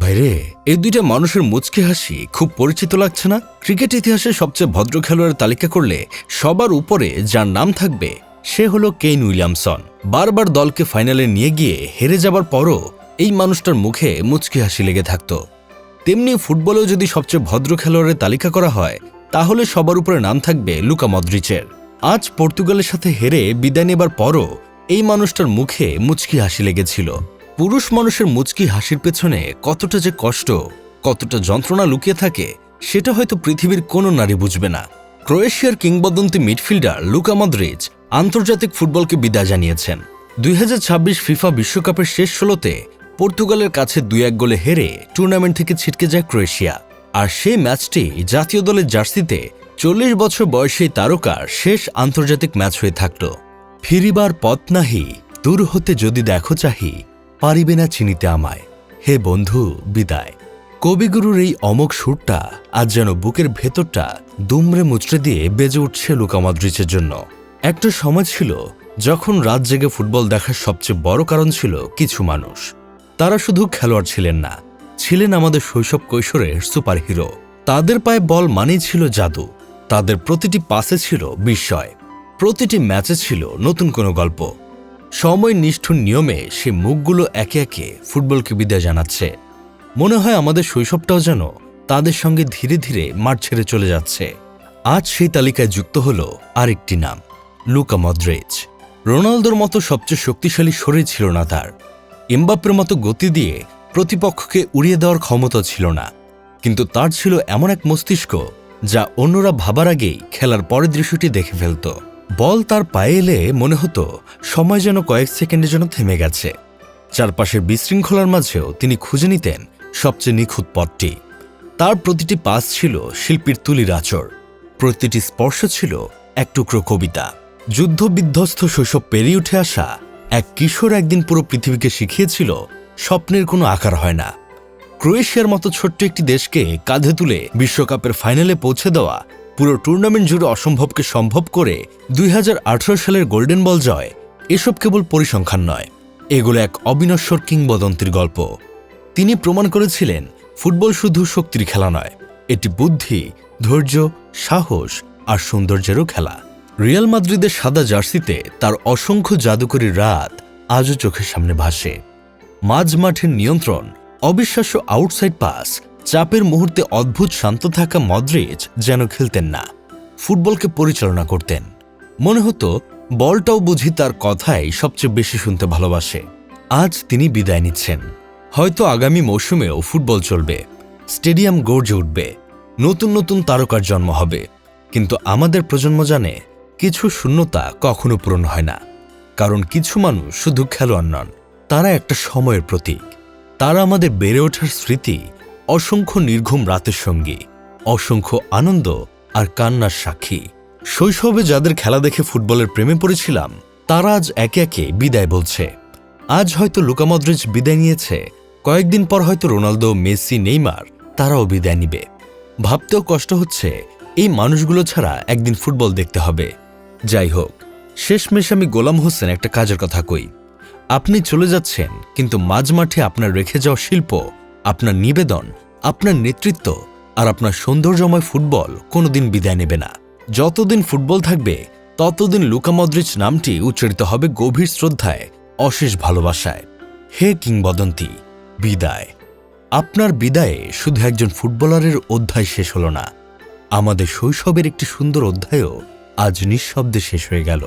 ভাইরে, এই দুইটা মানুষের মুচকি হাসি খুব পরিচিত লাগছে না? ক্রিকেট ইতিহাসে সবচেয়ে ভদ্র খেলোয়াড়ের তালিকা করলে সবার উপরে যার নাম থাকবে সে হলো কেইন উইলিয়ামসন। বারবার দলকে ফাইনালে নিয়ে গিয়ে হেরে যাবার পরও এই মানুষটার মুখে মুচকি হাসি লেগে থাকত। তেমনি ফুটবলেও যদি সবচেয়ে ভদ্র খেলোয়াড়ের তালিকা করা হয় তাহলে সবার উপরে নাম থাকবে লুকা মদ্রিচের। আজ পর্তুগালের সাথে হেরে বিদায় নেবার পরও এই মানুষটার মুখে মুচকি হাসি লেগেছিল। পুরুষ মানুষের মুচকি হাসির পেছনে কতটা যে কষ্ট, কতটা যন্ত্রণা লুকিয়ে থাকে সেটা হয়তো পৃথিবীর কোনো নারী বুঝবে না। ক্রোয়েশিয়ার কিংবদন্তি মিডফিল্ডার লুকা মদ্রিচ আন্তর্জাতিক ফুটবলকে বিদায় জানিয়েছেন। 2026 ফিফা বিশ্বকাপের শেষ 16তে পর্তুগালের কাছে 2-1 গোলে হেরে টুর্নামেন্ট থেকে ছিটকে যায় ক্রোয়েশিয়া। আর সেই ম্যাচটি জাতীয় দলের জার্সিতে 40 বছর বয়সী তারকার শেষ আন্তর্জাতিক ম্যাচ হয়ে থাকত। ফিরিবার পথ নাহি, দূর হতে যদি দেখো চাহি, পারিবে না চিনিতে আমায়, হে বন্ধু বিদায়। কবিগুরুর এই অমোঘ সুরটা আজ যেন বুকের ভেতরটা দুমড়ে মুচড়ে দিয়ে বেজে উঠছে লুকা মদ্রিচের জন্য। একটা সময় ছিল যখন রাত জেগে ফুটবল দেখার সবচেয়ে বড় কারণ ছিল কিছু মানুষ। তারা শুধু খেলোয়াড় ছিলেন না, ছিলেন আমাদের শৈশব কৈশোরের সুপারহিরো। তাদের পায়ে বল মানেই ছিল জাদু, তাদের প্রতিটি পাসে ছিল বিস্ময়, প্রতিটি ম্যাচে ছিল নতুন কোনো গল্প। সময় নিষ্ঠুর নিয়মে সে মুখগুলো একে একে ফুটবলকে বিদায় জানাচ্ছে। মনে হয় আমাদের শৈশবটাও যেন তাদের সঙ্গে ধীরে ধীরে মাঠ ছেড়ে চলে যাচ্ছে। আজ সেই তালিকায় যুক্ত হল আরেকটি নাম, লুকা মদ্রিচ। রোনালদোর মতো সবচেয়ে শক্তিশালী শরীর ছিল না তার, এমবাপ্পের মতো গতি দিয়ে প্রতিপক্ষকে উড়িয়ে দেওয়ার ক্ষমতা ছিল না, কিন্তু তার ছিল এমন এক মস্তিষ্ক যা অন্যরা ভাবার আগেই খেলার পরের দৃশ্যটি দেখে ফেলত। বল তার পায়ে এলে মনে হতো সময় যেন কয়েক সেকেন্ডের জন্য থেমে গেছে। চারপাশের বিশৃঙ্খলার মাঝেও তিনি খুঁজে নিতেন সবচেয়ে নিখুঁত পথটি। তার প্রতিটি পাস ছিল শিল্পীর তুলির আঁচড়, প্রতিটি স্পর্শ ছিল এক টুকরো কবিতা। যুদ্ধ বিধ্বস্ত শৈশব পেরিয়ে উঠে আসা এক কিশোর একদিন পুরো পৃথিবীকে শিখিয়েছিল স্বপ্নের কোনো আকার হয় না। ক্রোয়েশিয়ার মতো ছোট্ট একটি দেশকে কাঁধে তুলে বিশ্বকাপের ফাইনালে পৌঁছে দেওয়া, পুরো টুর্নামেন্ট জুড়ে অসম্ভবকে সম্ভব করে 2018 সালের গোল্ডেন বল জয়, এসব কেবল পরিসংখ্যান নয়, এগুলো এক অবিনশ্বর কিংবদন্তির গল্প। তিনি প্রমাণ করেছিলেন ফুটবল শুধু শক্তির খেলা নয়, এটি বুদ্ধি, ধৈর্য, সাহস আর সৌন্দর্যেরও খেলা। রিয়াল মাদ্রিদের সাদা জার্সিতে তার অসংখ্য জাদুকরী রাত আজও চোখের সামনে ভাসে। মাঝ মাঠের নিয়ন্ত্রণ, অবিশ্বাস্য আউটসাইড পাস, চাপের মুহূর্তে অদ্ভুত শান্ত থাকা মদ্রিচ যেন খেলতেন না, ফুটবলকে পরিচালনা করতেন। মনে হতো বলটাও বুঝি তার কথাই সবচেয়ে বেশি শুনতে ভালোবাসে। আজ তিনি বিদায় নিচ্ছেন। হয়তো আগামী মৌসুমেও ফুটবল চলবে, স্টেডিয়াম গর্জে উঠবে, নতুন নতুন তারকার জন্ম হবে, কিন্তু আমাদের প্রজন্ম জানে কিছু শূন্যতা কখনো পূরণ হয় না। কারণ কিছু মানুষ শুধু খেলোয়াড় নন, তারা একটা সময়ের প্রতীক। তারা আমাদের বেড়ে ওঠার স্মৃতি, অসংখ্য নির্ঘুম রাতের সঙ্গী, অসংখ্য আনন্দ আর কান্নার সাক্ষী। শৈশবে যাদের খেলা দেখে ফুটবলের প্রেমে পড়েছিলাম তারা আজ একে একে বিদায় বলছে। আজ হয়তো লুকা মদ্রিচ বিদায় নিয়েছে, কয়েকদিন পর হয়তো রোনালদো, মেসি, নেইমার তারাও বিদায় নিবে। ভাবতেও কষ্ট হচ্ছে এই মানুষগুলো ছাড়া একদিন ফুটবল দেখতে হবে। যাই হোক, শেষমেশ আমি গোলাম হোসেন একটা কাজের কথা কই। আপনি চলে যাচ্ছেন, কিন্তু মাঝ মাঠে আপনার রেখে যাওয়া শিল্প, আপনার নিবেদন, আপনার নেতৃত্ব আর আপনার সৌন্দর্যময় ফুটবল কোনোদিন বিদায় নেবে না। যতদিন ফুটবল থাকবে ততদিন লুকা মদ্রিচ নামটি উচ্চারিত হবে গভীর শ্রদ্ধায়, অশেষ ভালোবাসায়। হে কিংবদন্তি, বিদায়। আপনার বিদায়ে শুধু একজন ফুটবলারের অধ্যায় শেষ হল না, আমাদের শৈশবের একটি সুন্দর অধ্যায়ও আজ নিঃশব্দে শেষ হয়ে গেল।